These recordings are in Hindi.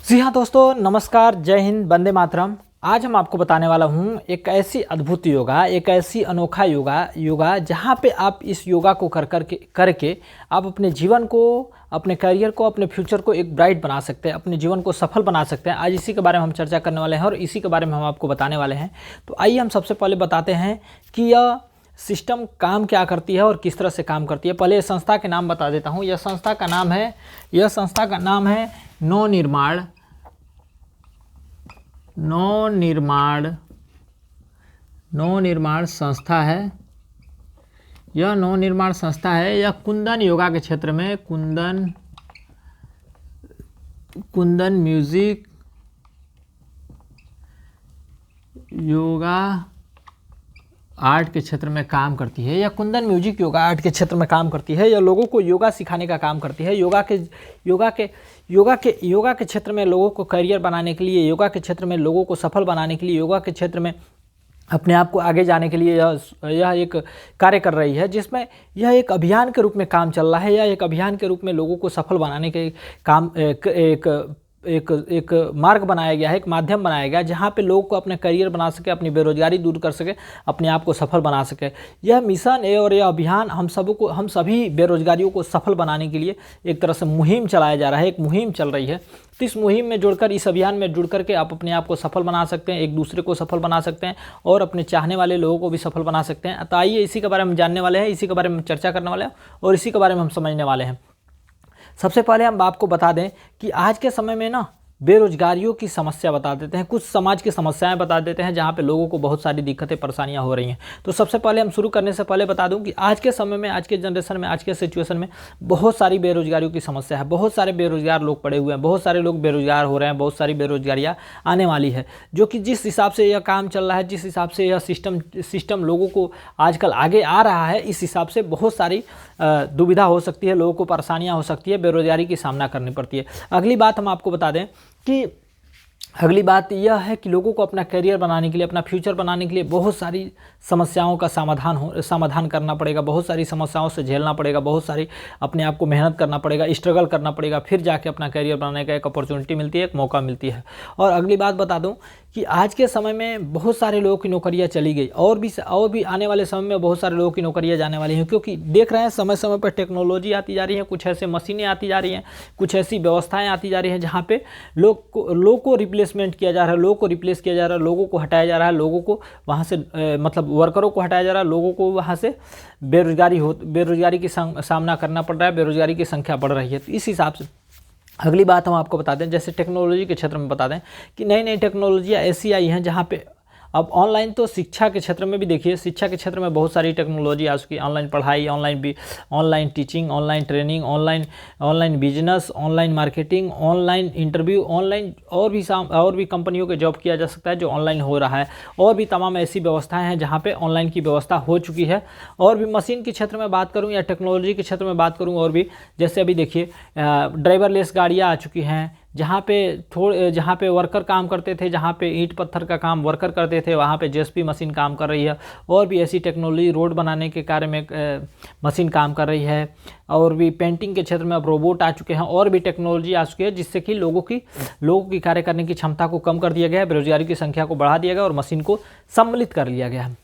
जी हाँ दोस्तों, नमस्कार, जय हिंद, वंदे मातरम। आज हम आपको बताने वाला हूँ एक ऐसी अद्भुत योगा, एक ऐसी अनोखा योगा जहाँ पे आप इस योगा को करके आप अपने जीवन को, अपने करियर को, अपने फ्यूचर को एक ब्राइट बना सकते हैं, अपने जीवन को सफल बना सकते हैं। आज इसी के बारे में हम चर्चा करने वाले हैं और इसी के बारे में हम आपको बताने वाले हैं। तो आइए हम सबसे पहले बताते हैं कि यह सिस्टम काम क्या करती है और किस तरह से काम करती है। पहले इस संस्था के नाम बता देता हूँ। यह संस्था का नाम है नवनिर्माण संस्था है। यह नवनिर्माण संस्था है। यह कुंदन योगा के क्षेत्र में कुंदन म्यूजिक योगा आर्ट के क्षेत्र में काम करती है। यह कुंदन म्यूजिक योगा आर्ट के क्षेत्र में काम करती है। यह लोगों को योगा सिखाने का काम करती है। योगा के क्षेत्र में लोगों को करियर बनाने के लिए, योगा के क्षेत्र में लोगों को सफल बनाने के लिए, योगा के क्षेत्र में अपने आप को आगे जाने के लिए यह एक कार्य कर रही है, जिसमें यह एक अभियान के रूप में काम चल रहा है। यह एक अभियान के रूप में लोगों को सफल बनाने के काम एक मार्ग बनाया गया है, एक माध्यम बनाया गया है, जहाँ पे लोग को अपने करियर बना सके, अपनी बेरोजगारी दूर कर सके, अपने आप को सफल बना सके। यह मिशन है और यह अभियान हम सभी बेरोजगारियों को सफल बनाने के लिए एक तरह से मुहिम चलाया जा रहा है, एक मुहिम चल रही है। तो इस मुहिम में जुड़कर, इस अभियान में जुड़ करके आप अपने आप को सफल बना सकते हैं, एक दूसरे को सफल बना सकते हैं और अपने चाहने वाले लोगों को भी सफल बना सकते हैं। तो आइए इसी के बारे में जानने वाले हैं, इसी के बारे में चर्चा करने वाले हैं और इसी के बारे में हम समझने वाले हैं। सबसे पहले हम आपको बता दें कि आज के समय में ना बेरोजगारियों की समस्या बता देते हैं, कुछ समाज की समस्याएं बता देते हैं जहां पे लोगों को बहुत सारी दिक्कतें परेशानियां हो रही हैं। तो सबसे पहले हम शुरू करने से पहले बता दूं कि आज के समय में, आज के जनरेशन में, आज के सिचुएशन में बहुत सारी बेरोजगारियों की समस्या है। बहुत सारे बेरोजगार लोग पड़े हुए हैं, बहुत सारे लोग बेरोजगार हो रहे हैं, बहुत सारी बेरोजगारियाँ आने वाली है। जो कि जिस हिसाब से यह काम चल रहा है, जिस हिसाब से यह सिस्टम लोगों को आजकल आगे आ रहा है, इस हिसाब से बहुत सारी दुविधा हो सकती है, लोगों को परेशानियां हो सकती है, बेरोजगारी की सामना करनी पड़ती है। अगली बात हम आपको बता दें कि अगली बात यह है कि लोगों को अपना करियर बनाने के लिए, अपना फ्यूचर बनाने के लिए बहुत सारी समस्याओं का समाधान करना पड़ेगा, बहुत सारी समस्याओं से झेलना पड़ेगा, बहुत सारी अपने आप को मेहनत करना पड़ेगा, स्ट्रगल करना पड़ेगा, फिर जाके अपना करियर बनाने का एक अपॉर्चुनिटी मिलती है, एक मौका मिलती है। और अगली बात बता दूं कि आज के समय में बहुत सारे लोगों की नौकरियां चली गई और भी आने वाले समय में बहुत सारे लोगों की नौकरियां जाने वाली हैं, क्योंकि देख रहे हैं समय समय पर टेक्नोलॉजी आती जा रही है, कुछ ऐसे मशीनें आती जा रही हैं, कुछ ऐसी व्यवस्थाएं आती जा रही हैं जहाँ पे लोग को रिप्लेसमेंट किया जा रहा है, लोगों को रिप्लेस किया जा रहा है, लोगों को हटाया जा रहा है, लोगों को वहाँ से मतलब वर्करों को हटाया जा रहा है, लोगों को वहाँ से बेरोजगारी की सामना करना पड़ रहा है, बेरोजगारी की संख्या बढ़ रही है। तो इस हिसाब से अगली बात हम आपको बता दें, जैसे टेक्नोलॉजी के क्षेत्र में बता दें कि नई नई टेक्नोलॉजियाँ ऐसी आई हैं जहाँ पे अब ऑनलाइन, तो शिक्षा के क्षेत्र में भी देखिए, शिक्षा के क्षेत्र में बहुत सारी टेक्नोलॉजी आ चुकी है। ऑनलाइन पढ़ाई, online teaching, online training, online business, online marketing, online interview, online और भी कंपनियों के जॉब किया जा सकता है जो ऑनलाइन हो रहा है। और भी तमाम ऐसी व्यवस्थाएं हैं जहाँ पे ऑनलाइन की व्यवस्था हो चुकी है। और भी मशीन के क्षेत्र में बात करूँ या टेक्नोलॉजी के क्षेत्र में बात करूँ, और भी जैसे अभी देखिए ड्राइवरलेस गाड़ियाँ आ चुकी हैं, जहाँ पे वर्कर काम करते थे, जहाँ पे ईंट पत्थर का काम वर्कर करते थे, वहाँ पे जेसीबी मशीन काम कर रही है। और भी ऐसी टेक्नोलॉजी, रोड बनाने के कार्य में मशीन काम कर रही है। और भी पेंटिंग के क्षेत्र में अब रोबोट आ चुके हैं, और भी टेक्नोलॉजी आ चुकी है, जिससे कि लोगों की कार्य करने की क्षमता को कम कर दिया गया है, बेरोजगारी की संख्या को बढ़ा दिया गया और मशीन को सम्मिलित कर लिया गया है।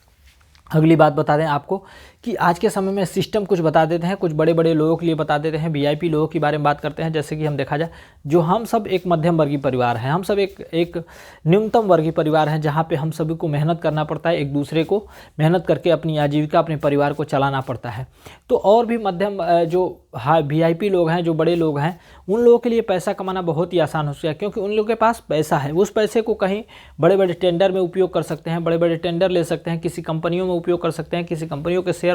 अगली बात बता दें आपको कि आज के समय में सिस्टम कुछ बता देते हैं, कुछ बड़े बड़े लोगों के लिए बता देते हैं, वीआईपी लोगों के बारे में बात करते हैं। जैसे कि हम देखा जाए, जो हम सब एक मध्यम वर्गीय परिवार हैं, हम सब एक न्यूनतम वर्गीय परिवार हैं, जहाँ पे हम सभी को मेहनत करना पड़ता है, एक दूसरे को मेहनत करके अपनी आजीविका, अपने परिवार को चलाना पड़ता है। तो और भी मध्यम जो वीआईपी लोग हैं, जो बड़े लोग हैं, उन लोगों के लिए पैसा कमाना बहुत ही आसान हो गया, क्योंकि उन लोगों के पास पैसा है। उस पैसे को कहीं बड़े बड़े टेंडर में उपयोग कर सकते हैं, बड़े बड़े टेंडर ले सकते हैं, किसी कंपनियों में उपयोग कर सकते हैं, किसी कंपनियों के शेयर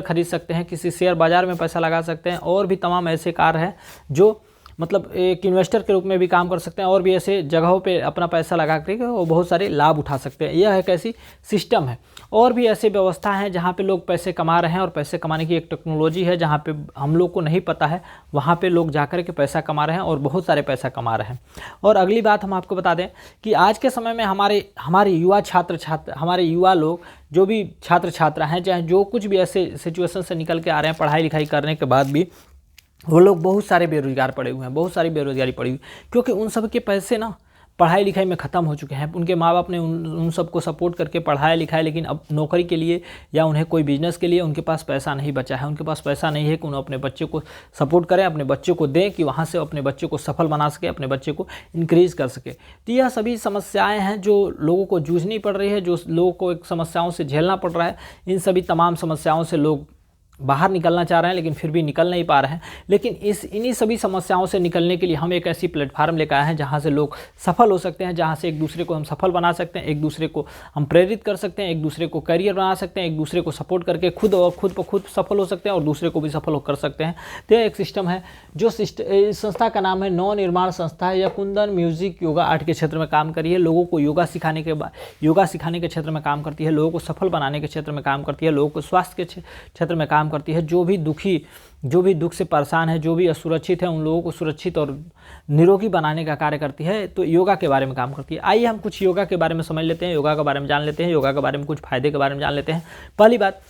खरीद सकते हैं, किसी शेयर बाजार में पैसा लगा सकते हैं। और भी तमाम ऐसे कार्य हैं जो मतलब एक इन्वेस्टर के रूप में भी काम कर सकते हैं, और भी ऐसे जगहों पे अपना पैसा लगा करके वो बहुत सारे लाभ उठा सकते हैं। यह एक ऐसी सिस्टम है। और भी ऐसी व्यवस्था है जहाँ पे लोग पैसे कमा रहे हैं, और पैसे कमाने की एक टेक्नोलॉजी है जहाँ पे हम लोग को नहीं पता है, वहाँ पे लोग जाकर के पैसा कमा रहे हैं और बहुत सारे पैसा कमा रहे हैं। और अगली बात हम आपको बता दें कि आज के समय में हमारे युवा लोग, जो भी छात्र छात्रा हैं, चाहे जो कुछ भी ऐसे सिचुएशन से निकल के आ रहे हैं पढ़ाई लिखाई करने के बाद भी, वो लोग बहुत सारे बेरोजगार पड़े हुए हैं, बहुत सारी बेरोजगारी पड़ी हुई, क्योंकि उन सब के पैसे ना पढ़ाई लिखाई में ख़त्म हो चुके हैं। उनके माँ बाप ने उन सबको सपोर्ट करके पढ़ाया लिखाया, लेकिन अब नौकरी के लिए या उन्हें कोई बिजनेस के लिए उनके पास पैसा नहीं बचा है। उनके पास पैसा नहीं है कि उन्हें अपने बच्चे को सपोर्ट करें, अपने बच्चे को दें कि वहाँ से अपने बच्चे को सफल बना सके, अपने बच्चे को इंक्रीज कर सके। तो यह सभी समस्याएँ हैं जो लोगों को जूझनी पड़ रही है, जो लोगों को एक समस्याओं से झेलना पड़ रहा है। इन सभी तमाम समस्याओं से लोग बाहर निकलना चाह रहे हैं, लेकिन फिर भी निकल नहीं पा रहे हैं। लेकिन इन्हीं सभी समस्याओं से निकलने के लिए हम एक ऐसी प्लेटफार्म लेकर आए हैं जहां से लोग सफल हो सकते हैं, जहां से एक दूसरे को हम सफल बना सकते हैं, एक दूसरे को हम प्रेरित कर सकते हैं, एक दूसरे को करियर बना सकते हैं, एक दूसरे को सपोर्ट करके खुद ब खुद सफल हो सकते हैं और दूसरे को भी सफल कर सकते हैं। तो यह एक सिस्टम है जो इस संस्था का नाम है नव निर्माण संस्था है। यह कुंदन म्यूजिक योगा आर्ट के क्षेत्र में काम करी है। लोगों को योगा सिखाने के क्षेत्र में काम करती है, लोगों को सफल बनाने के क्षेत्र में काम करती है, लोगों को स्वास्थ्य के क्षेत्र में काम करती है। जो भी दुख से परेशान है, जो भी असुरक्षित है, उन लोगों को सुरक्षित और निरोगी बनाने का कार्य करती है। तो योगा के बारे में काम करती है। आइए हम कुछ योगा के बारे में समझ लेते हैं, योगा के बारे में जान लेते हैं, योगा के बारे में कुछ फायदे के बारे में जान लेते हैं। पहली बात,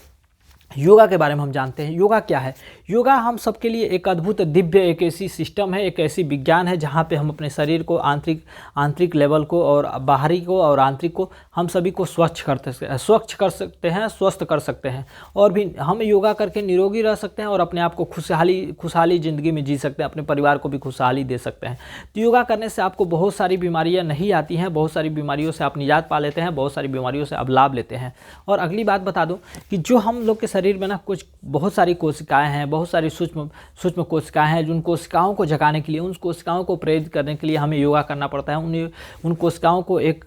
योगा के बारे में हम जानते हैं। योगा क्या है? योगा हम सबके लिए एक अद्भुत दिव्य एक ऐसी सिस्टम है, एक ऐसी विज्ञान है जहाँ पे हम अपने शरीर को आंतरिक लेवल को और बाहरी को और आंतरिक को हम सभी को स्वच्छ कर सकते हैं, स्वस्थ कर सकते हैं। और भी हम योगा करके निरोगी रह सकते हैं और अपने आप को खुशहाली ज़िंदगी में जी सकते हैं, अपने परिवार को भी खुशहाली दे सकते हैं। तो योगा करने से आपको बहुत सारी बीमारियाँ नहीं आती हैं, बहुत सारी बीमारियों से आप निजात पा लेते हैं, बहुत सारी बीमारियों से आप लाभ लेते हैं। और अगली बात बता दूँ कि जो हम लोग के शरीर में ना बहुत सारी कोशिकाएं हैं, बहुत सारी सूक्ष्म कोशिकाएं हैं। उन कोशिकाओं को जगाने के लिए, उन कोशिकाओं को प्रेरित करने के लिए हमें योगा करना पड़ता है। उन कोशिकाओं को एक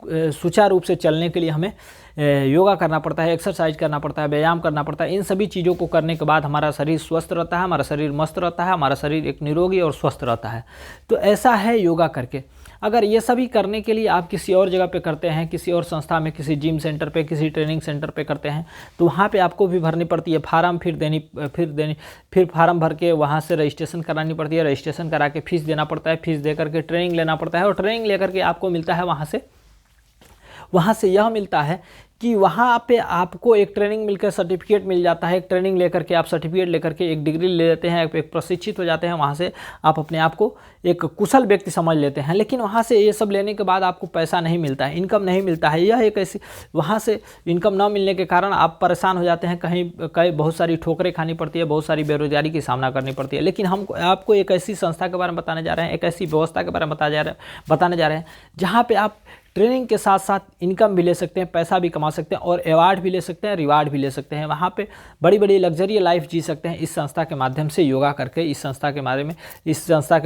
सुचारू रूप से चलने के लिए हमें योगा करना पड़ता है, एक्सरसाइज करना पड़ता है, व्यायाम करना पड़ता है। इन सभी चीज़ों को करने के बाद हमारा शरीर स्वस्थ रहता है, हमारा शरीर मस्त रहता है, हमारा शरीर एक निरोगी और स्वस्थ रहता है। तो ऐसा है योगा करके। अगर ये सभी करने के लिए आप किसी और जगह पे करते हैं, किसी और संस्था में, किसी जिम सेंटर पे, किसी ट्रेनिंग सेंटर पे करते हैं, तो वहाँ पे आपको भी भरनी पड़ती है फार्म, फिर फार्म भर के वहाँ से रजिस्ट्रेशन करानी पड़ती है, रजिस्ट्रेशन करा के फीस देना पड़ता है, फीस दे करके ट्रेनिंग लेना पड़ता है और ट्रेनिंग लेकर के आपको मिलता है वहाँ से यह मिलता है कि वहाँ पे आपको एक ट्रेनिंग मिलकर सर्टिफिकेट मिल जाता है। एक ट्रेनिंग लेकर के आप सर्टिफिकेट लेकर के एक डिग्री ले लेते हैं, एक प्रशिक्षित हो जाते हैं। वहाँ से आप अपने आप को एक कुशल व्यक्ति समझ लेते हैं। लेकिन वहाँ से ये सब लेने के बाद आपको पैसा नहीं मिलता है, इनकम नहीं मिलता है। यह एक ऐसी, वहाँ से इनकम न मिलने के कारण आप परेशान हो जाते हैं, कहीं बहुत सारी ठोकरें खानी पड़ती है, बहुत सारी बेरोजगारी की सामना करनी पड़ती है। लेकिन हम आपको एक ऐसी संस्था के बारे में बताने जा रहे हैं, एक ऐसी व्यवस्था के बारे में बताने जा रहे हैं जहाँ पर आप ट्रेनिंग के साथ साथ इनकम भी ले सकते हैं, पैसा भी कमा सकते हैं और अवार्ड भी ले सकते हैं, रिवार्ड भी ले सकते हैं। वहाँ पे बड़ी बड़ी लग्जरी लाइफ जी सकते हैं इस संस्था के माध्यम से, योगा करके। इस संस्था के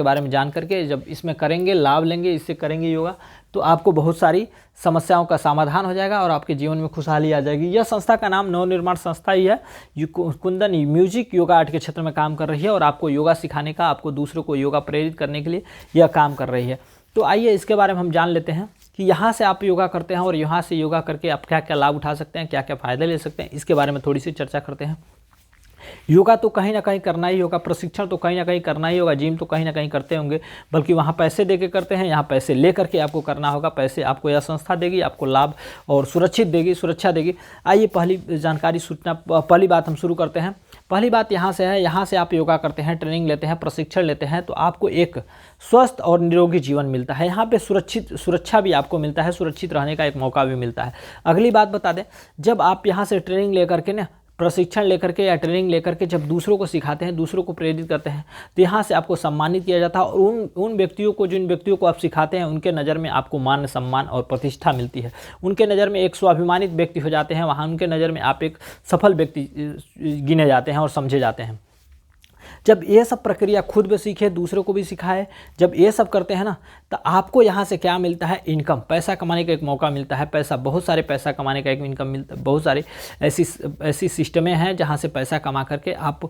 बारे में जान करके जब इसमें करेंगे, लाभ लेंगे, इससे करेंगे योगा, तो आपको बहुत सारी समस्याओं का समाधान हो जाएगा और आपके जीवन में खुशहाली आ जाएगी। यह संस्था का नाम नवनिर्माण संस्था ही है। कुंदन म्यूजिक योगा आर्ट के क्षेत्र में काम कर रही है और आपको योगा सिखाने का, आपको दूसरों को योगा प्रेरित करने के लिए यह काम कर रही है। तो आइए इसके बारे में हम जान लेते हैं कि यहाँ से आप योगा करते हैं और यहाँ से योगा करके आप क्या क्या लाभ उठा सकते हैं, क्या क्या फ़ायदे ले सकते हैं, इसके बारे में थोड़ी सी चर्चा करते हैं। योगा तो कहीं ना कहीं करना ही होगा, प्रशिक्षण तो कहीं ना कहीं करना ही होगा, जिम तो कहीं ना कहीं करते होंगे, बल्कि वहाँ पैसे दे के करते हैं, यहाँ पैसे ले करके आपको करना होगा। पैसे आपको यह संस्था देगी, आपको लाभ और सुरक्षा देगी। आइए पहली बात हम शुरू करते हैं। पहली बात यहाँ से है, यहाँ से आप योगा करते हैं, ट्रेनिंग लेते हैं, प्रशिक्षण लेते हैं, तो आपको एक स्वस्थ और निरोगी जीवन मिलता है। यहाँ पे सुरक्षा भी आपको मिलता है, सुरक्षित रहने का एक मौका भी मिलता है। अगली बात बता दें, जब आप यहाँ से ट्रेनिंग लेकर के ना, प्रशिक्षण लेकर के या ट्रेनिंग लेकर के जब दूसरों को सिखाते हैं, दूसरों को प्रेरित करते हैं, तो यहाँ से आपको सम्मानित किया जाता है और जिन व्यक्तियों को आप सिखाते हैं उनके नज़र में आपको मान सम्मान और प्रतिष्ठा मिलती है। उनके नज़र में एक स्वाभिमानित व्यक्ति हो जाते हैं, वहाँ उनके नज़र में आप एक सफल व्यक्ति गिने जाते हैं और समझे जाते हैं। जब ये सब प्रक्रिया खुद भी सीखे, दूसरों को भी सिखाए, जब ये सब करते हैं ना, तो आपको यहाँ से क्या मिलता है? इनकम, पैसा कमाने का एक मौका मिलता है। बहुत सारे पैसा कमाने का एक इनकम मिलता है। बहुत सारी ऐसी सिस्टमें हैं जहाँ से पैसा कमा करके आप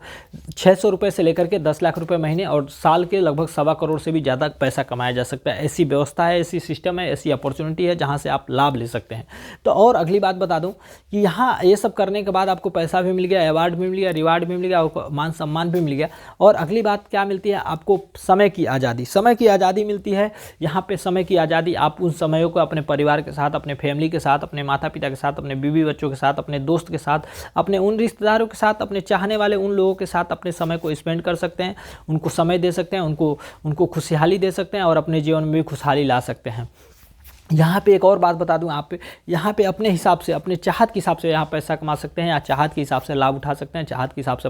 600 रुपये से लेकर के 10 लाख रुपये महीने और साल के लगभग 1.25 करोड़ से भी ज़्यादा पैसा कमाया जा सकता है। ऐसी व्यवस्था है, ऐसी सिस्टम है, ऐसी अपॉर्चुनिटी है जहाँ से आप लाभ ले सकते हैं। तो और अगली बात बता दूँ कि यहाँ ये सब करने के बाद आपको पैसा भी मिल गया, अवार्ड भी मिल गया, रिवार्ड भी मिल गया, मान सम्मान भी मिल गया। और अगली बात क्या मिलती है आपको, समय की आज़ादी। समय की आज़ादी मिलती है यहाँ पे। समय की आज़ादी, आप उन समयों को अपने परिवार के साथ, अपने फैमिली के साथ, अपने माता पिता के साथ, अपने बीवी बच्चों के साथ, अपने दोस्त के साथ, अपने उन रिश्तेदारों के साथ, अपने चाहने वाले उन लोगों के साथ अपने समय को स्पेंड कर सकते हैं, उनको समय दे सकते हैं, उनको खुशहाली दे सकते हैं और अपने जीवन में भी खुशहाली ला सकते हैं। यहाँ पे एक और बात बता दूं आप, यहाँ पे अपने हिसाब से, अपने चाहत के हिसाब से यहाँ पैसा कमा सकते हैं, या चाहत के हिसाब से लाभ उठा सकते हैं, चाहत के हिसाब से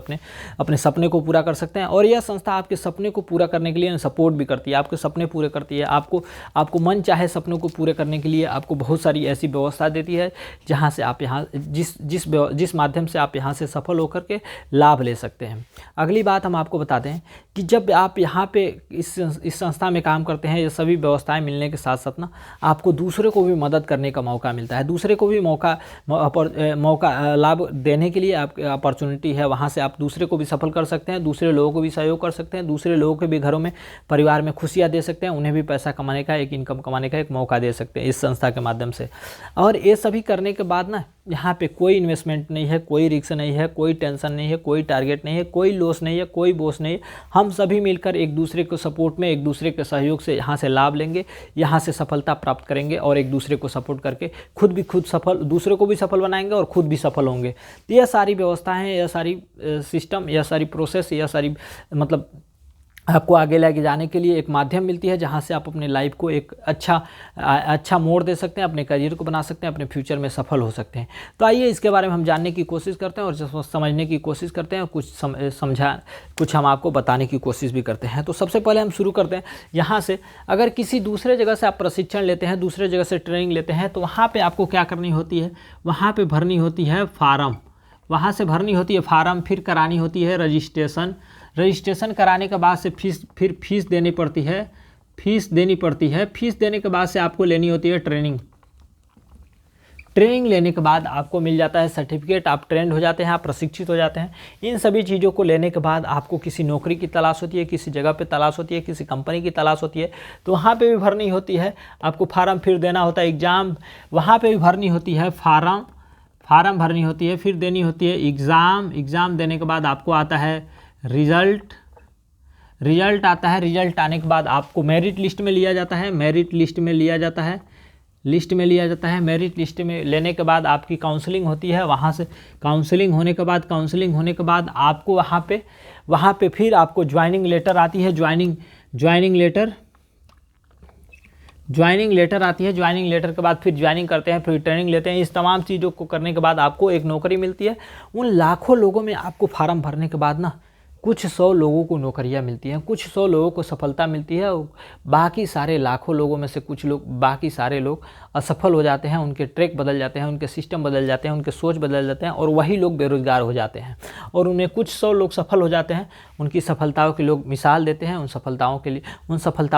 अपने सपने को पूरा कर सकते हैं। और यह संस्था आपके सपने को पूरा करने के लिए सपोर्ट भी करती है, आपके सपने पूरे करती है, आपको मन चाहे सपनों को पूरे करने के लिए आपको बहुत सारी ऐसी व्यवस्था देती है जहाँ से आप यहाँ जिस माध्यम से आप यहाँ से सफल होकर के लाभ ले सकते हैं। अगली बात हम आपको बता दें कि जब आप यहाँ पे इस संस्था में काम करते हैं, ये सभी व्यवस्थाएं मिलने के साथ साथ ना आपको दूसरे को भी मदद करने का मौका मिलता है, दूसरे को भी मौका लाभ देने के लिए आपकी अपॉर्चुनिटी है। वहाँ से आप दूसरे को भी सफल कर सकते हैं, दूसरे लोगों को भी सहयोग कर सकते हैं, दूसरे लोगों के भी घरों में, परिवार में खुशियाँ दे सकते हैं, उन्हें भी पैसा कमाने का, एक इनकम कमाने का एक मौका दे सकते हैं इस संस्था के माध्यम से। और ये सभी करने के बाद ना यहाँ पे कोई इन्वेस्टमेंट नहीं है, कोई रिस्क नहीं है, कोई टेंशन नहीं है, कोई टारगेट नहीं है, कोई लॉस नहीं है, कोई बोझ नहीं है। हम सभी मिलकर एक दूसरे को सपोर्ट में, एक दूसरे के सहयोग से यहाँ से लाभ लेंगे, यहाँ से सफलता प्राप्त करेंगे और एक दूसरे को सपोर्ट करके खुद सफल, दूसरों को भी सफल बनाएंगे और खुद भी सफल होंगे। तो यह सारी व्यवस्थाएं, यह सारी सिस्टम, यह सारी प्रोसेस, यह सारी मतलब आपको आगे लेके जाने के लिए एक माध्यम मिलती है जहाँ से आप अपने लाइफ को एक अच्छा मोड़ दे सकते हैं, अपने करियर को बना सकते हैं, अपने फ्यूचर में सफल हो सकते हैं। तो आइए इसके बारे में हम जानने की कोशिश करते हैं और समझने की कोशिश करते हैं, कुछ हम आपको बताने की कोशिश भी करते हैं। तो सबसे पहले हम शुरू करते हैं यहाँ से। अगर किसी दूसरे जगह से आप प्रशिक्षण लेते हैं, दूसरे जगह से ट्रेनिंग लेते हैं, तो वहाँ पर आपको क्या करनी होती है, वहाँ पर भरनी होती है फॉर्म, वहाँ से भरनी होती है फॉर्म, फिर करानी होती है रजिस्ट्रेशन कराने के बाद से फीस देनी पड़ती है, फीस देने के बाद से आपको लेनी होती है ट्रेनिंग लेने के बाद आपको मिल जाता है सर्टिफिकेट, आप ट्रेंड हो जाते हैं, आप प्रशिक्षित हो जाते हैं। इन सभी चीज़ों को लेने के बाद आपको किसी नौकरी की तलाश होती है, किसी जगह पे तलाश होती है, किसी कंपनी की तलाश होती है, तो वहाँ पे भी भरनी होती है आपको फॉर्म, फिर देना होता है एग्ज़ाम, वहाँ पे भी भरनी होती है फॉर्म भरनी होती है, फिर देनी होती है एग्ज़ाम देने के बाद आपको आता है रिजल्ट आता है। रिजल्ट आने के बाद आपको मेरिट लिस्ट में लिया जाता है, मेरिट लिस्ट में लेने के बाद आपकी काउंसलिंग होती है। वहाँ से काउंसलिंग होने के बाद आपको वहाँ पे फिर आपको ज्वाइनिंग लेटर आती है, ज्वाइनिंग लेटर आती है। ज्वाइनिंग लेटर के बाद फिर ज्वाइनिंग करते हैं, फिर ट्रेनिंग लेते हैं। इस तमाम चीज़ों को करने के बाद आपको एक नौकरी मिलती है। उन लाखों लोगों में आपको फॉर्म भरने के बाद ना कुछ 100 लोगों को नौकरियां मिलती हैं, कुछ 100 लोगों को सफलता मिलती है, बाकी सारे लाखों लोगों में से बाकी सारे लोग असफल हो जाते हैं, उनके ट्रैक बदल जाते हैं, उनके सिस्टम बदल जाते हैं, उनके सोच बदल जाते हैं और वही लोग बेरोजगार हो जाते हैं। और उन्हें कुछ 100 लोग सफल हो जाते हैं, उनकी सफलताओं के लोग मिसाल देते हैं। उन सफलताओं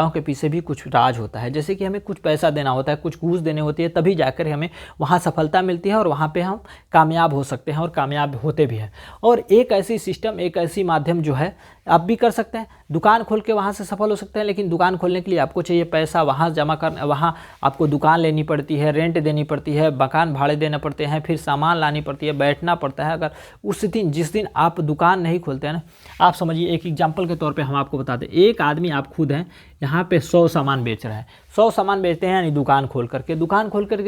के पीछे भी कुछ राज होता है, जैसे कि हमें कुछ पैसा देना होता है, कुछ घूस देने होती है, तभी जाकर हमें वहाँ सफलता मिलती है और वहाँ पर हम कामयाब हो सकते हैं और कामयाब होते भी हैं। और एक ऐसी सिस्टम, एक ऐसी माध्यम जो है आप भी कर सकते हैं। दुकान खोल के वहाँ से सफल हो सकते हैं, लेकिन दुकान खोलने के लिए आपको चाहिए पैसा, वहाँ जमा करना, वहाँ आपको दुकान लेनी पड़ती है, रेंट देनी पड़ती है, मकान भाड़े देना पड़ते हैं, फिर सामान लानी पड़ती है, बैठना पड़ता है। अगर जिस दिन आप दुकान नहीं खोलते हैं ना, आप समझिए, एक एग्जाम्पल के तौर पे हम आपको बता दें, एक आदमी आप खुद हैं यहाँ पे 100 सामान बेच रहे हैं, 100 सामान बेचते हैं, यानी दुकान खोल करके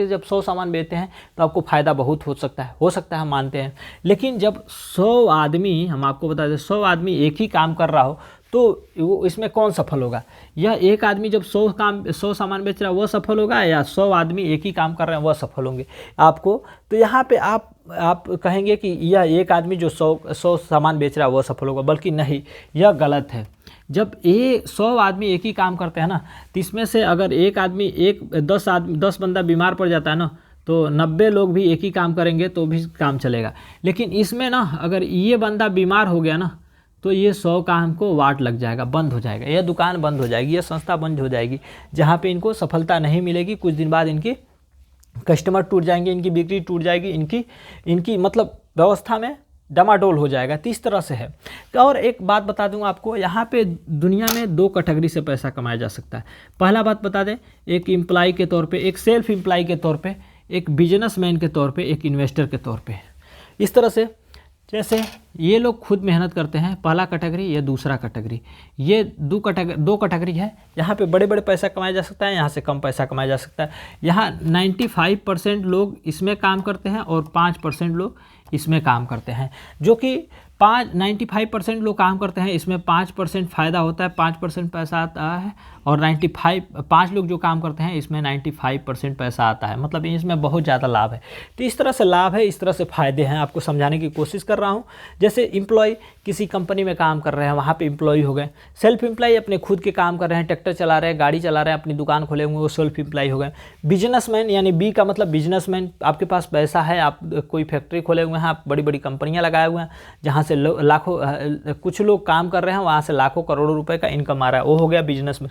जब 100 सामान बेचते हैं तो आपको फ़ायदा बहुत हो सकता है, हम मानते हैं। लेकिन जब 100 आदमी, हम आपको बता दें, 100 आदमी एक ही काम कर रहा हो तो वो इसमें कौन सफल होगा? यह एक आदमी जब 100 सामान बेच रहा है वो सफल होगा, या 100 आदमी एक ही काम कर रहे हैं वह सफल होंगे आपको? तो यहाँ पे आप कहेंगे कि यह एक आदमी जो 100 सामान बेच रहा है वो सफल होगा, बल्कि नहीं, यह गलत है। जब 100 आदमी एक ही काम करते हैं ना, तो इसमें से अगर एक आदमी 10 बंदा बीमार पड़ जाता है ना, तो 90 लोग भी एक ही काम करेंगे तो भी काम चलेगा। लेकिन इसमें ना, अगर ये बंदा बीमार हो गया ना, तो ये 100 काम को वाट लग जाएगा, बंद हो जाएगा, यह दुकान बंद हो जाएगी, यह संस्था बंद हो जाएगी, जहाँ पे इनको सफलता नहीं मिलेगी। कुछ दिन बाद इनकी कस्टमर टूट जाएंगे, इनकी बिक्री टूट जाएगी, इनकी मतलब व्यवस्था में डमाडोल हो जाएगा। तो इस तरह से है। और एक बात बता दूं आपको, यहाँ पे दुनिया में 2 कैटेगरी से पैसा कमाया जा सकता है। पहला बात बता दें, एक एम्प्लॉय के तौर पे, एक सेल्फ एम्प्लॉय के तौर पे, एक बिजनेसमैन के तौर पे, एक इन्वेस्टर के तौर पे। इस तरह से जैसे ये लोग खुद मेहनत करते हैं, पहला कैटेगरी, ये दूसरा कैटेगरी, ये दो कैटेगरी है। यहाँ पे बड़े बड़े पैसा कमाया जा सकता है, यहाँ से कम पैसा कमाया जा सकता है। यहाँ 95% लोग इसमें काम करते हैं और 5% लोग इसमें काम करते हैं, जो कि 95% लोग काम करते हैं, इसमें 5% फ़ायदा होता है, 5% पैसा आता है, और 5 लोग जो काम करते हैं इसमें 95% पैसा आता है, मतलब इसमें बहुत ज़्यादा लाभ है। तो इस तरह से लाभ है, इस तरह से फ़ायदे हैं, आपको समझाने की कोशिश कर रहा हूँ। जैसे एम्प्लॉय किसी कंपनी में काम कर रहे हैं, वहाँ पे एम्प्लॉय हो गए। सेल्फ एम्प्लॉय अपने खुद के काम कर रहे हैं, ट्रैक्टर चला रहे हैं, गाड़ी चला रहे हैं, अपनी दुकान खोले हुए, वो सेल्फ एम्प्लॉय हो गए। बिजनेसमैन, यानी बी का मतलब बिजनेसमैन, आपके पास पैसा है, आप कोई फैक्ट्री खोले हुए हैं, आप बड़ी बड़ी कंपनियाँ लगाए हुए हैं, जहाँ से लाखों, कुछ लोग काम कर रहे हैं, वहाँ से लाखों करोड़ों रुपए का इनकम आ रहा है, वो हो गया बिजनेस में।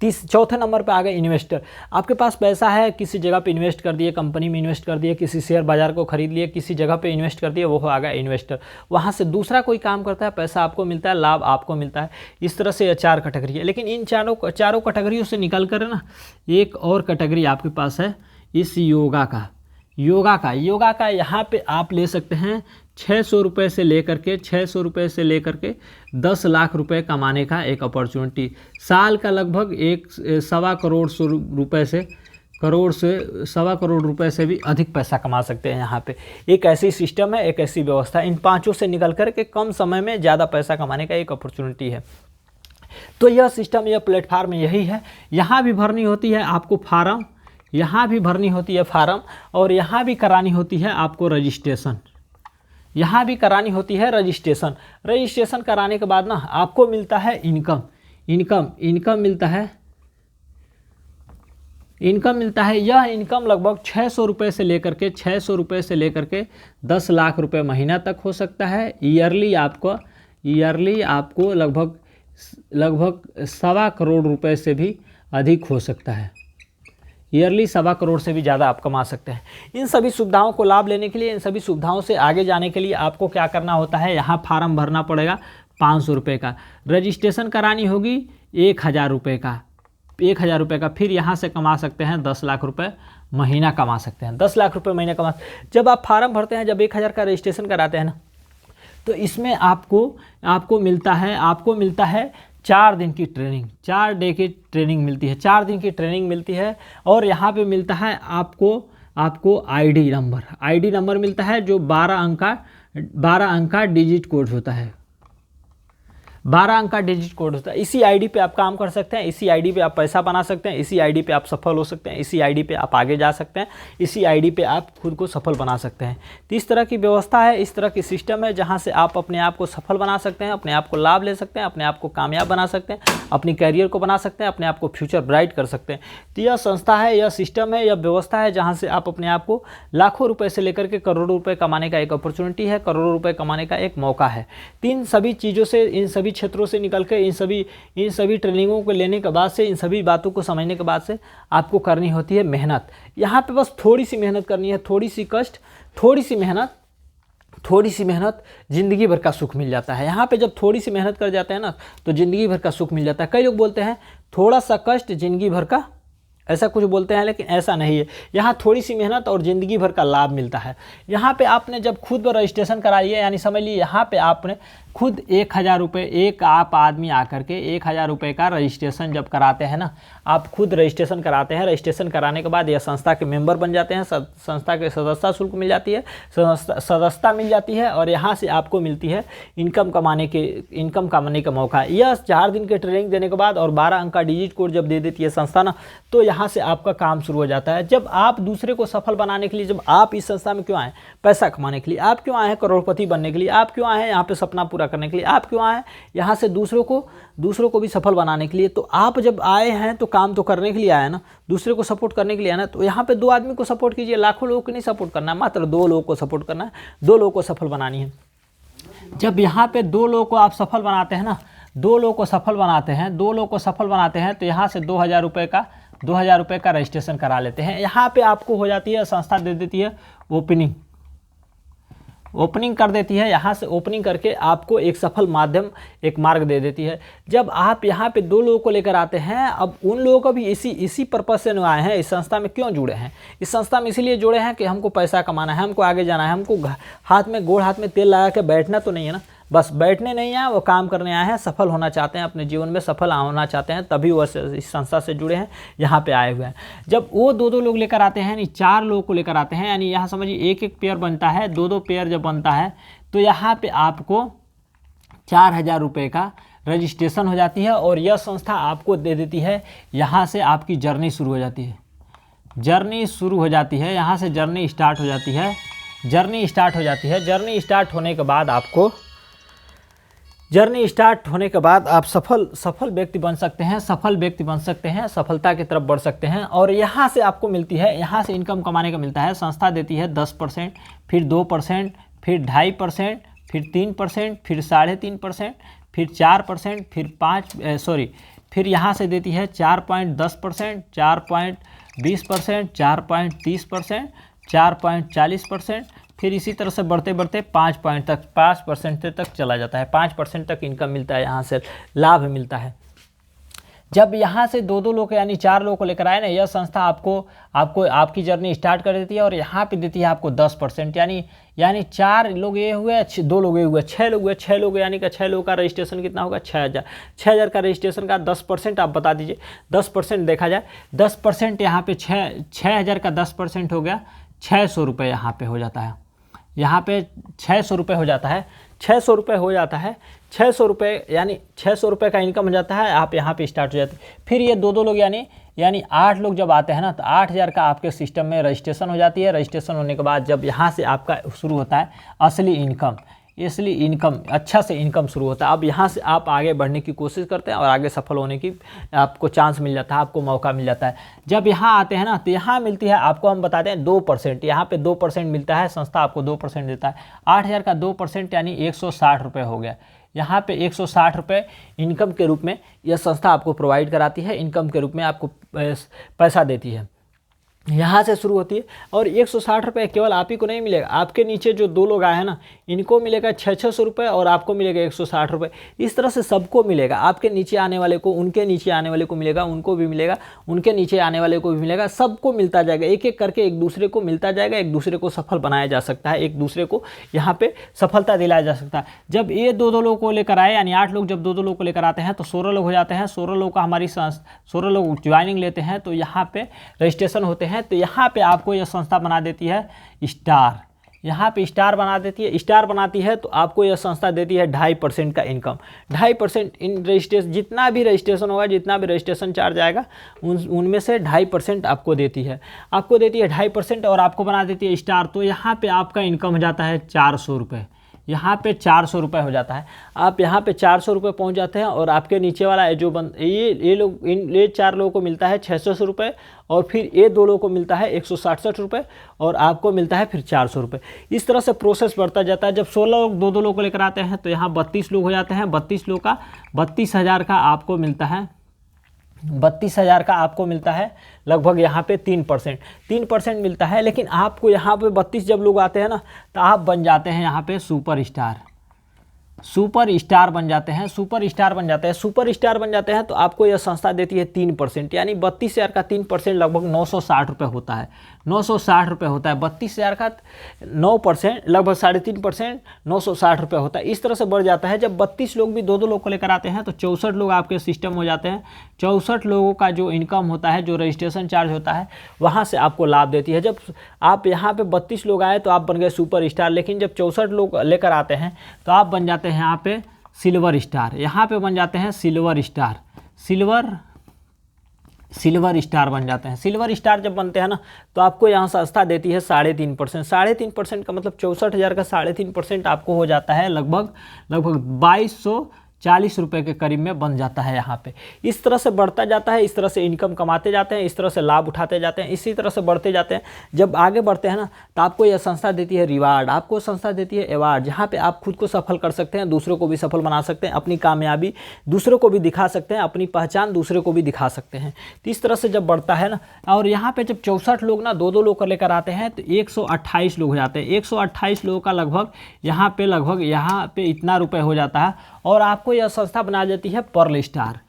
चौथे नंबर पे आ गए इन्वेस्टर। आपके पास पैसा है, किसी जगह पे इन्वेस्ट कर दिए, कंपनी में इन्वेस्ट कर दिए, किसी शेयर बाजार को खरीद लिए, किसी जगह पे इन्वेस्ट कर दिए, वो आ गया इन्वेस्टर। वहाँ से दूसरा कोई काम करता है, पैसा आपको मिलता है, लाभ आपको मिलता है। इस तरह से 4 कैटेगरी है। लेकिन इन चारों कैटेगरियों से निकल कर ना एक और कैटेगरी आपके पास है इस योगा का यहाँ पे आप ले सकते हैं 600 रुपये से लेकर के 10 लाख रुपए कमाने का एक अपॉर्चुनिटी। साल का लगभग 1.25 करोड़ रुपए से भी अधिक पैसा कमा सकते हैं। यहाँ पे एक ऐसी सिस्टम है, एक ऐसी व्यवस्था, इन पांचों से निकल कर के कम समय में ज़्यादा पैसा कमाने का एक अपॉर्चुनिटी है। तो यह सिस्टम, यह प्लेटफार्म यही है। यहाँ भी भरनी होती है आपको फार्म, यहाँ भी भरनी होती है फार्म, और यहाँ भी करानी होती है आपको रजिस्ट्रेशन। यहाँ भी करानी होती है रजिस्ट्रेशन कराने के बाद ना आपको मिलता है इनकम मिलता है। यह इनकम लगभग 600 रुपये से लेकर के 10 लाख रुपए महीना तक हो सकता है। ईयरली आपको लगभग 1.25 करोड़ रुपए से भी अधिक हो सकता है। ईयरली 1.25 करोड़ से भी ज़्यादा आप कमा सकते हैं। इन सभी सुविधाओं को लाभ लेने के लिए, इन सभी सुविधाओं से आगे जाने के लिए आपको क्या करना होता है, यहाँ फार्म भरना पड़ेगा 500 रुपये का, रजिस्ट्रेशन करानी होगी 1000 रुपये का, फिर यहाँ से कमा सकते हैं 10 लाख रुपये महीना कमा सकते हैं। 10 लाख रुपये महीना कमा, जब आप फार्म भरते हैं, जब 1000 का रजिस्ट्रेशन कराते हैं ना, तो इसमें आपको मिलता है 4 दिन की ट्रेनिंग, 4 डे की ट्रेनिंग मिलती है, 4 दिन की ट्रेनिंग मिलती है। और यहाँ पे मिलता है आपको आईडी नंबर मिलता है, जो 12 अंक का डिजिट कोड होता है। 12 अंक का डिजिट कोड होता है। इसी आईडी पे आप काम कर सकते हैं, इसी आईडी पे आप पैसा बना सकते हैं, इसी आईडी पे आप सफल हो सकते हैं, इसी आईडी पे आप आगे जा सकते हैं, इसी आईडी पे आप खुद को सफल बना सकते हैं। तो इस तरह की व्यवस्था है, इस तरह की सिस्टम है, जहां से आप अपने आप को सफल बना सकते हैं, अपने आप को लाभ ले सकते हैं, अपने आप को कामयाब बना सकते हैं, अपनी कैरियर को बना सकते हैं, अपने आप को फ्यूचर ब्राइट कर सकते हैं। तो यह संस्था है, यह सिस्टम है, यह व्यवस्था है, जहाँ से आप अपने आप को लाखों रुपये से लेकर के करोड़ों रुपये कमाने का एक अपॉर्चुनिटी है, करोड़ों रुपये कमाने का एक मौका है। इन सभी चीज़ों से, इन सभी क्षेत्रों से निकल के, इन सभी ट्रेनिंगों को लेने के बाद से, इन सभी बातों को समझने के बाद से आपको करनी होती है मेहनत। यहाँ पे बस थोड़ी सी मेहनत करनी है, थोड़ी सी कष्ट, थोड़ी सी मेहनत, ज़िंदगी भर का सुख मिल जाता है। यहाँ पे जब थोड़ी सी मेहनत कर जाते हैं ना, तो ज़िंदगी भर का सुख मिल जाता है। कई लोग बोलते हैं थोड़ा सा कष्ट ज़िंदगी भर का, ऐसा कुछ बोलते हैं, लेकिन ऐसा नहीं है। यहाँ थोड़ी सी मेहनत और ज़िंदगी भर का लाभ मिलता है। यहाँ पे आपने जब खुद रजिस्ट्रेशन कराइए, यानी समझ लीजिए यहाँ पे आपने खुद 1000 रुपये, एक आप आदमी आकर के 1000 रुपये का रजिस्ट्रेशन जब कराते हैं ना, आप खुद रजिस्ट्रेशन कराते हैं। रजिस्ट्रेशन कराने के बाद यह संस्था के मेंबर बन जाते हैं, संस्था के सदस्यता शुल्क मिल जाती है, सदस्यता मिल जाती है, और यहाँ से आपको मिलती है इनकम कमाने का मौका। यह 4 दिन के ट्रेनिंग देने के बाद और 12 अंक का डिजिट कोड जब दे देती है संस्था ना, तो यहाँ से आपका काम शुरू हो जाता है। जब आप दूसरे को सफल बनाने के लिए, जब आप इस संस्था में क्यों आए, पैसा कमाने के लिए, आप क्यों आए हैं करोड़पति बनने के लिए, आप क्यों आए हैं यहाँ पे सपना पूरा करने के लिए, आप क्यों आए हैं यहाँ से दूसरों को भी सफल बनाने के लिए। तो आप जब आए हैं तो काम तो करने के लिए आए ना, दूसरे को सपोर्ट करने के लिए आए ना। तो यहाँ पे 2 आदमी को सपोर्ट कीजिए, लाखों लोगों को नहीं सपोर्ट करना है, मात्र 2 लोगों को सपोर्ट करना है, 2 लोगों को सफल बनानी है। जब यहाँ पे 2 लोगों को आप सफल बनाते हैं ना, 2 लोगों को सफल बनाते हैं, तो यहाँ से 2000 रुपये का रजिस्ट्रेशन करा लेते हैं। यहाँ पे आपको हो जाती है, संस्था दे देती है ओपनिंग, ओपनिंग कर देती है। यहाँ से ओपनिंग करके आपको एक सफल माध्यम, एक मार्ग दे देती है। जब आप यहाँ पे 2 लोगों को लेकर आते हैं, अब उन लोगों को भी इसी पर्पज़ से आए हैं, इस संस्था में क्यों जुड़े हैं, इस संस्था में इसीलिए जुड़े हैं कि हमको पैसा कमाना है, हमको आगे जाना है, हमको हाथ में तेल लगा के बैठना तो नहीं है ना, बस बैठने नहीं आए, वो काम करने आए हैं, सफल होना चाहते हैं, अपने जीवन में सफल होना चाहते हैं, तभी वो इस संस्था से जुड़े हैं, यहाँ पे आए हुए हैं। जब वो 2-2 लोग लेकर आते हैं, यानी 4 लोगों को लेकर आते हैं, यानी यहाँ समझिए 1-1 पेयर बनता है, 2-2 पेयर जब बनता है तो यहाँ पे आपको 4000 रुपये का रजिस्ट्रेशन हो जाती है और यह संस्था आपको दे देती है। यहाँ से आपकी जर्नी शुरू हो जाती है, जर्नी शुरू हो जाती है, यहाँ से जर्नी स्टार्ट हो जाती है, जर्नी स्टार्ट हो जाती है। जर्नी स्टार्ट होने के बाद आपको जर्नी स्टार्ट होने के बाद आप सफल व्यक्ति बन सकते हैं, सफल व्यक्ति बन सकते हैं, सफलता की तरफ बढ़ सकते हैं। और यहाँ से आपको मिलती है, यहाँ से इनकम कमाने का मिलता है। संस्था देती है 10%, फिर 2%, फिर 2.5%, फिर 3%, फिर 3.5%, फिर 4%, फिर यहाँ से देती है 4.10%, 4.20%, 4.30%, 4.40%, फिर इसी तरह से बढ़ते बढ़ते 5% तक चला जाता है। 5% तक इनकम मिलता है, यहाँ से लाभ मिलता है। जब यहाँ से 2-2 लोग यानी 4 लोगों को लेकर आए ना, यह संस्था आपको आपकी जर्नी स्टार्ट कर देती है और यहाँ पे देती है आपको 10%, यानी 4 लोग ये हुए, 2 लोग ये हुए, 6 लोग हुए, 6 लोग यानी कि 6 लोगों का रजिस्ट्रेशन कितना होगा, 6000। 6000 का रजिस्ट्रेशन का 10% आप बता दीजिए, 10% देखा जाए, 10% यहाँ पे 6000 का 10% हो गया 600 रुपये यहाँ पे हो जाता है, यहाँ पे 600 रुपये हो जाता है, 600 रुपये हो जाता है, 600 रुपये यानी 600 रुपये का इनकम हो जाता है। आप यहाँ पे स्टार्ट हो जाते हैं। फिर ये 2-2 लोग यानी 8 लोग जब आते हैं ना, तो 8000 का आपके सिस्टम में रजिस्ट्रेशन हो जाती है। रजिस्ट्रेशन होने के बाद जब यहाँ से आपका शुरू होता है असली इनकम, इसलिए इनकम अच्छा से इनकम शुरू होता है। अब यहाँ से आप आगे बढ़ने की कोशिश करते हैं और आगे सफल होने की आपको चांस मिल जाता है, आपको मौका मिल जाता है। जब यहाँ आते हैं ना, तो यहाँ मिलती है आपको, हम बताते हैं 2%, यहाँ पे 2% मिलता है, संस्था आपको 2% देता है। 8000 का 2% यानी 160 रुपये हो गया। यहाँ पे 160 रुपये इनकम के रूप में यह संस्था आपको प्रोवाइड कराती है, इनकम के रूप में आपको पैसा देती है। यहाँ से शुरू होती है और 160 रुपये केवल आप ही को नहीं मिलेगा, आपके नीचे जो 2 लोग आए हैं ना, इनको मिलेगा 600 रुपये और आपको मिलेगा 160 रुपये। इस तरह से सबको मिलेगा, आपके नीचे आने वाले को, उनके नीचे आने वाले को मिलेगा, उनको भी मिलेगा, उनके नीचे आने वाले को भी मिलेगा, सबको मिलता जाएगा। एक एक करके एक दूसरे को मिलता जाएगा, एक दूसरे को सफल बनाया जा सकता है, एक दूसरे को यहाँ पे सफलता दिलाया जा सकता है। जब ये 2-2 लोगों को लेकर आए, यानी 8 लोग जब 2-2 लोगों को लेकर आते हैं तो 16 लोग हो जाते हैं। 16 लोग का हमारी 16 लोग ज्वाइनिंग लेते हैं, तो यहाँ पे रजिस्ट्रेशन होते हैं। तो यहाँ पे आपको यह संस्था बना देती है स्टार, यहाँ पे स्टार बना देती है। स्टार बनाती है तो आपको यह संस्था देती है 2.5% का इनकम। 2.5% इन रजिस्ट्रेशन, जितना भी रजिस्ट्रेशन होगा, जितना भी रजिस्ट्रेशन चार्ज आएगा, उनमें से 2.5% आपको देती है, 2.5% और आपको बना देती है स्टार। तो यहाँ पे आपका इनकम हो जाता है 400 रुपये, यहाँ पे 400 रुपये हो जाता है। आप यहाँ पे 400 रुपये पहुँच जाते हैं और आपके नीचे वाला जो ये 4 लोगों को मिलता है 600 रुपये और फिर ये 2 लोगों को मिलता है 167 रुपये और आपको मिलता है फिर 400 रुपये। इस तरह से प्रोसेस बढ़ता जाता है। जब 16 लोग 2-2 लोग को लेकर आते हैं तो यहाँ 32 लोग हो जाते हैं। 32 लोग का 32,000 का आपको मिलता है, 32,000 का आपको मिलता है लगभग यहाँ पे 3% मिलता है। लेकिन आपको यहाँ पे 32 जब लोग आते हैं ना, तो आप बन जाते हैं यहाँ पे सुपर स्टार बन जाते हैं। सुपर स्टार बन जाते हैं तो आपको यह संस्था देती है 3%, यानी 32,000 का 3% लगभग 960 रुपये होता है। 960 रुपये होता है 32,000 का 9%, लगभग 3.5%, 960 रुपये होता है। इस तरह से बढ़ जाता है। जब 32 लोग भी 2-2 लोग को लेकर आते हैं तो 64 लोग आपके सिस्टम हो जाते हैं। 64 लोगों का जो इनकम होता है, जो रजिस्ट्रेशन चार्ज होता है, वहाँ से आपको लाभ देती है। जब आप यहाँ पे 32 लोग आए तो आप बन गए सुपर स्टार, लेकिन जब 64 लोग लेकर आते हैं तो आप बन जाते हैं यहाँ पे सिल्वर स्टार। यहाँ पे बन जाते हैं सिल्वर स्टार बन जाते हैं। सिल्वर स्टार जब बनते हैं ना, तो आपको यहाँ संस्था देती है 3.5%। 3.5% का मतलब 64,000 का 3.5% आपको हो जाता है लगभग 2200 ₹40 के करीब में बन जाता है यहाँ पे। इस तरह से बढ़ता जाता है, इस तरह से इनकम कमाते जाते हैं, इस तरह से लाभ उठाते जाते हैं, इसी तरह से बढ़ते जाते हैं। जब आगे बढ़ते हैं ना, तो आपको यह संस्था देती है रिवार्ड, आपको संस्था देती है अवार्ड, जहाँ पे आप खुद को सफल कर सकते हैं, दूसरों को भी सफल बना सकते हैं, अपनी कामयाबी दूसरों को भी दिखा सकते हैं, अपनी पहचान दूसरों को भी दिखा सकते हैं। तो इस तरह से जब बढ़ता है ना, और यहाँ पे जब 64 लोग ना 2-2 लोग लेकर आते हैं तो 128 लोग हो जाते हैं। 128 लोगों का लगभग यहाँ पे इतना रुपए हो जाता है। और आपको यह संस्था बना देती है पर्ल स्टार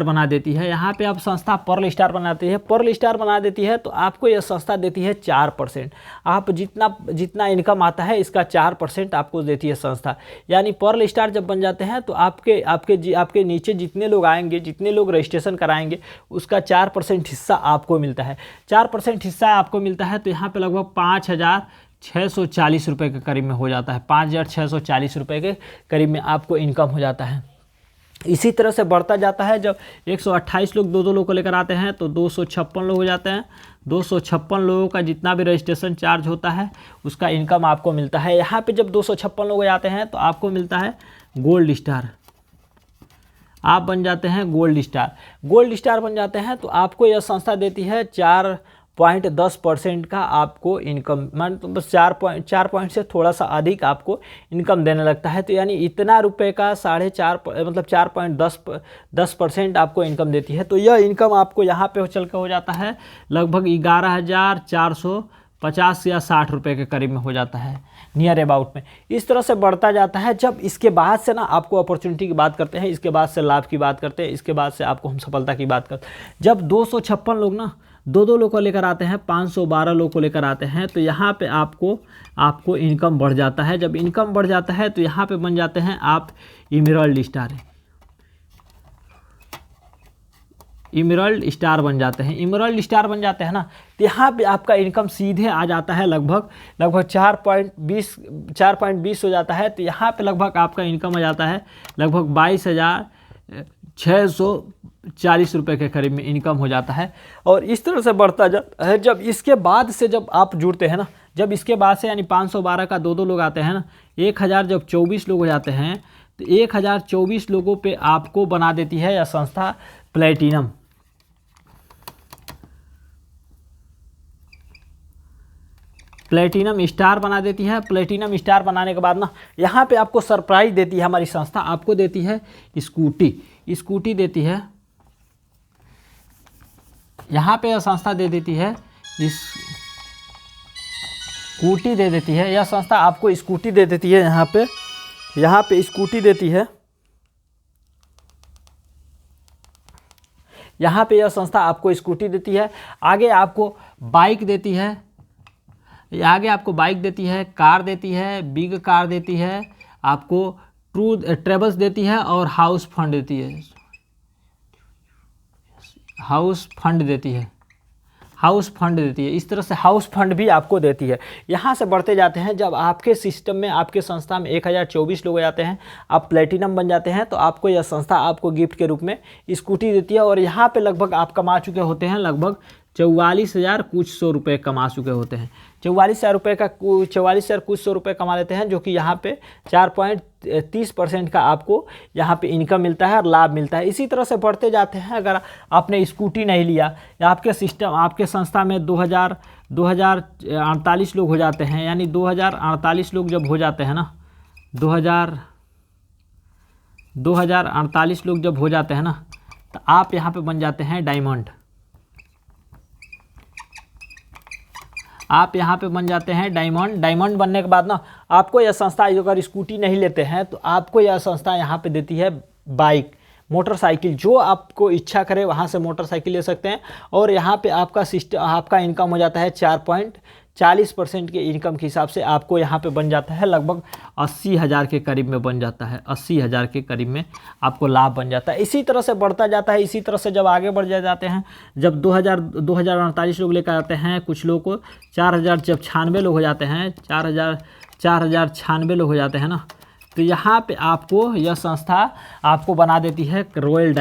बना देती है। यहाँ पे आप संस्था पर्ल स्टार बनाती है, पर्ल स्टार बना देती है, तो आपको यह संस्था देती है 4%। आप जितना इनकम आता है इसका 4% आपको देती है संस्था। यानी पर्ल स्टार जब बन जाते हैं तो आपके नीचे जितने लोग आएंगे, जितने लोग रजिस्ट्रेशन कराएंगे, उसका 4% हिस्सा आपको मिलता है। 4% हिस्सा आपको मिलता है, तो यहाँ पे लगभग 5,640 रुपये के करीब में हो जाता है। 5,640 रुपये के करीब में आपको इनकम हो जाता है। इसी तरह से बढ़ता जाता है। जब 128 लोग 2-2 लोग को लेकर आते हैं तो 256 लोग हो जाते हैं। 256 लोगों का जितना भी रजिस्ट्रेशन चार्ज होता है उसका इनकम आपको मिलता है। यहाँ पे जब 256 लोग हो जाते हैं तो आपको मिलता है गोल्ड स्टार। आप बन जाते हैं गोल्ड स्टार बन जाते हैं, तो आपको यह संस्था देती है 4.10% का आपको इनकम, मतलब 4 पॉइंट से थोड़ा सा अधिक आपको इनकम देने लगता है। तो यानी इतना रुपए का 4.5 मतलब 4.10% आपको इनकम देती है। तो यह इनकम आपको यहाँ पे चल के हो जाता है लगभग 11,450 या 60 रुपये के करीब में हो जाता है, नियर अबाउट में। इस तरह से बढ़ता जाता है। जब इसके बाद से ना आपको अपॉर्चुनिटी की बात करते हैं, इसके बाद से लाभ की बात करते हैं, इसके बाद से आपको हम सफलता की बात करते हैं। जब 256 लोग ना 2-2 लोग को लेकर आते हैं, 512 लोग को लेकर आते हैं, तो यहाँ पे आपको इनकम बढ़ जाता है। जब इनकम बढ़ जाता है तो यहाँ पे बन जाते हैं आप इमरल्ड स्टार बन जाते हैं। इमरल्ड स्टार बन जाते हैं ना, तो यहाँ पे आपका इनकम सीधे आ जाता है लगभग 4.20 हो जाता है। तो यहाँ पे लगभग आपका इनकम आ जाता है लगभग 22,640 रुपये के करीब में इनकम हो जाता है। और इस तरह से बढ़ता जाता है। जब इसके बाद से जब आप जुड़ते हैं ना, जब इसके बाद से यानी 512 का 2-2 लोग आते हैं ना, 1000 जब 24 लोग हो जाते हैं, तो 1024 लोगों पे आपको बना देती है यह संस्था प्लेटिनम स्टार बना देती है। प्लेटिनम स्टार बनाने के बाद ना यहाँ पे आपको सरप्राइज देती है हमारी संस्था, आपको देती है स्कूटी देती है। यहाँ पे यह संस्था दे देती है स्कूटी दे देती है। यह संस्था आपको स्कूटी दे देती है। यहाँ पे स्कूटी देती है। यहाँ पे यह संस्था आपको स्कूटी देती है। आगे आपको बाइक देती है, कार देती है, बिग कार देती है, आपको ट्रेवल्स देती है और हाउस फंड देती है। हाउस फंड देती है। इस तरह से हाउस फंड भी आपको देती है। यहाँ से बढ़ते जाते हैं। जब आपके सिस्टम में, आपके संस्था में 1024 लोग हो जाते हैं, आप प्लेटिनम बन जाते हैं, तो आपको यह संस्था आपको गिफ्ट के रूप में स्कूटी देती है। और यहाँ पे लगभग आप कमा चुके होते हैं लगभग 44,000 कुछ सौ रुपये कमा चुके होते हैं। 44,000 कुछ सौ रुपये कमा लेते हैं, जो कि यहाँ पे 4.30% का आपको यहाँ पे इनकम मिलता है और लाभ मिलता है। इसी तरह से बढ़ते जाते हैं। अगर आपने स्कूटी नहीं लिया या आपके संस्था में 2048 लोग हो जाते हैं, यानी 2048 लोग जब हो जाते हैं ना, 2048 लोग जब हो जाते हैं ना, तो आप यहाँ पे बन जाते हैं डायमंड। डायमंड बनने के बाद ना आपको यह संस्था, अगर स्कूटी नहीं लेते हैं तो आपको यह संस्था यहाँ पे देती है बाइक, मोटरसाइकिल। जो आपको इच्छा करे वहाँ से मोटरसाइकिल ले सकते हैं। और यहाँ पे आपका इनकम हो जाता है 4.40% के इनकम के हिसाब से आपको यहाँ पे बन जाता है लगभग 80,000 के करीब में बन जाता है। 80,000 के करीब में आपको लाभ बन जाता है। इसी तरह से बढ़ता जाता है। इसी तरह से जब आगे बढ़ जाते हैं, जब 2048 लोग लेकर आते हैं, कुछ लोग को 4,000 जब 96 लोग हो जाते हैं, 4,096 लोग हो जाते हैं ना, तो यहाँ पे आपको यह संस्था आपको बना देती है रॉयल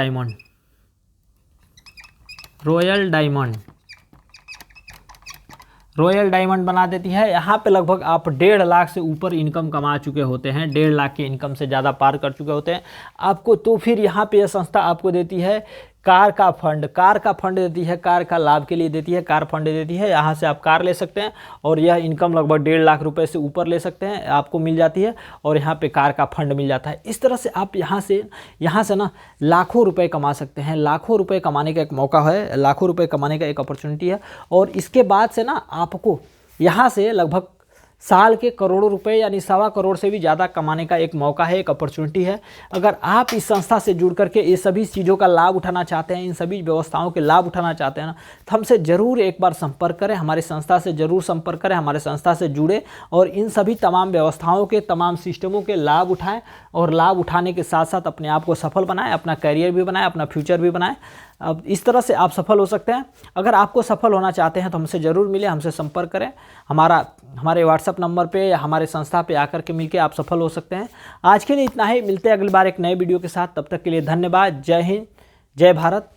रॉयल डायमंड बना देती है। यहाँ पे लगभग आप 1.5 लाख से ऊपर इनकम कमा चुके होते हैं, 1.5 लाख की इनकम से ज़्यादा पार कर चुके होते हैं आपको, तो फिर यहाँ पे यह संस्था आपको देती है कार का फंड देती है, कार का लाभ के लिए देती है, कार फंड देती है। यहाँ से आप कार ले सकते हैं और यह इनकम लगभग 1.5 लाख रुपए से ऊपर ले सकते हैं, आपको मिल जाती है और यहाँ पे कार का फंड मिल जाता है। इस तरह से आप यहाँ से ना लाखों रुपए कमा सकते हैं। लाखों रुपए कमाने का एक मौका है, लाखों रुपए कमाने का एक अपॉर्चुनिटी है। और इसके बाद से ना आपको यहाँ से लगभग साल के करोड़ों रुपए यानी 1.25 करोड़ से भी ज़्यादा कमाने का एक मौका है, एक अपॉर्चुनिटी है। अगर आप इस संस्था से जुड़ करके ये सभी चीज़ों का लाभ उठाना चाहते हैं, इन सभी व्यवस्थाओं के लाभ उठाना चाहते हैं ना, तो हमसे ज़रूर एक बार संपर्क करें, हमारे संस्था से ज़रूर संपर्क करें, हमारे संस्था से जुड़े और इन सभी तमाम व्यवस्थाओं के, तमाम सिस्टमों के लाभ उठाएँ और लाभ उठाने के साथ साथ अपने आप को सफल बनाएं, अपना करियर भी बनाएं, अपना फ्यूचर भी बनाएं। अब इस तरह से आप सफल हो सकते हैं। अगर आपको सफल होना चाहते हैं तो हमसे ज़रूर मिलें, हमसे संपर्क करें। हमारे व्हाट्सएप नंबर पे या हमारे संस्था पे आकर के मिलके आप सफल हो सकते हैं। आज के लिए इतना ही, मिलते हैं अगली बार एक नए वीडियो के साथ। तब तक के लिए धन्यवाद। जय हिंद, जय भारत।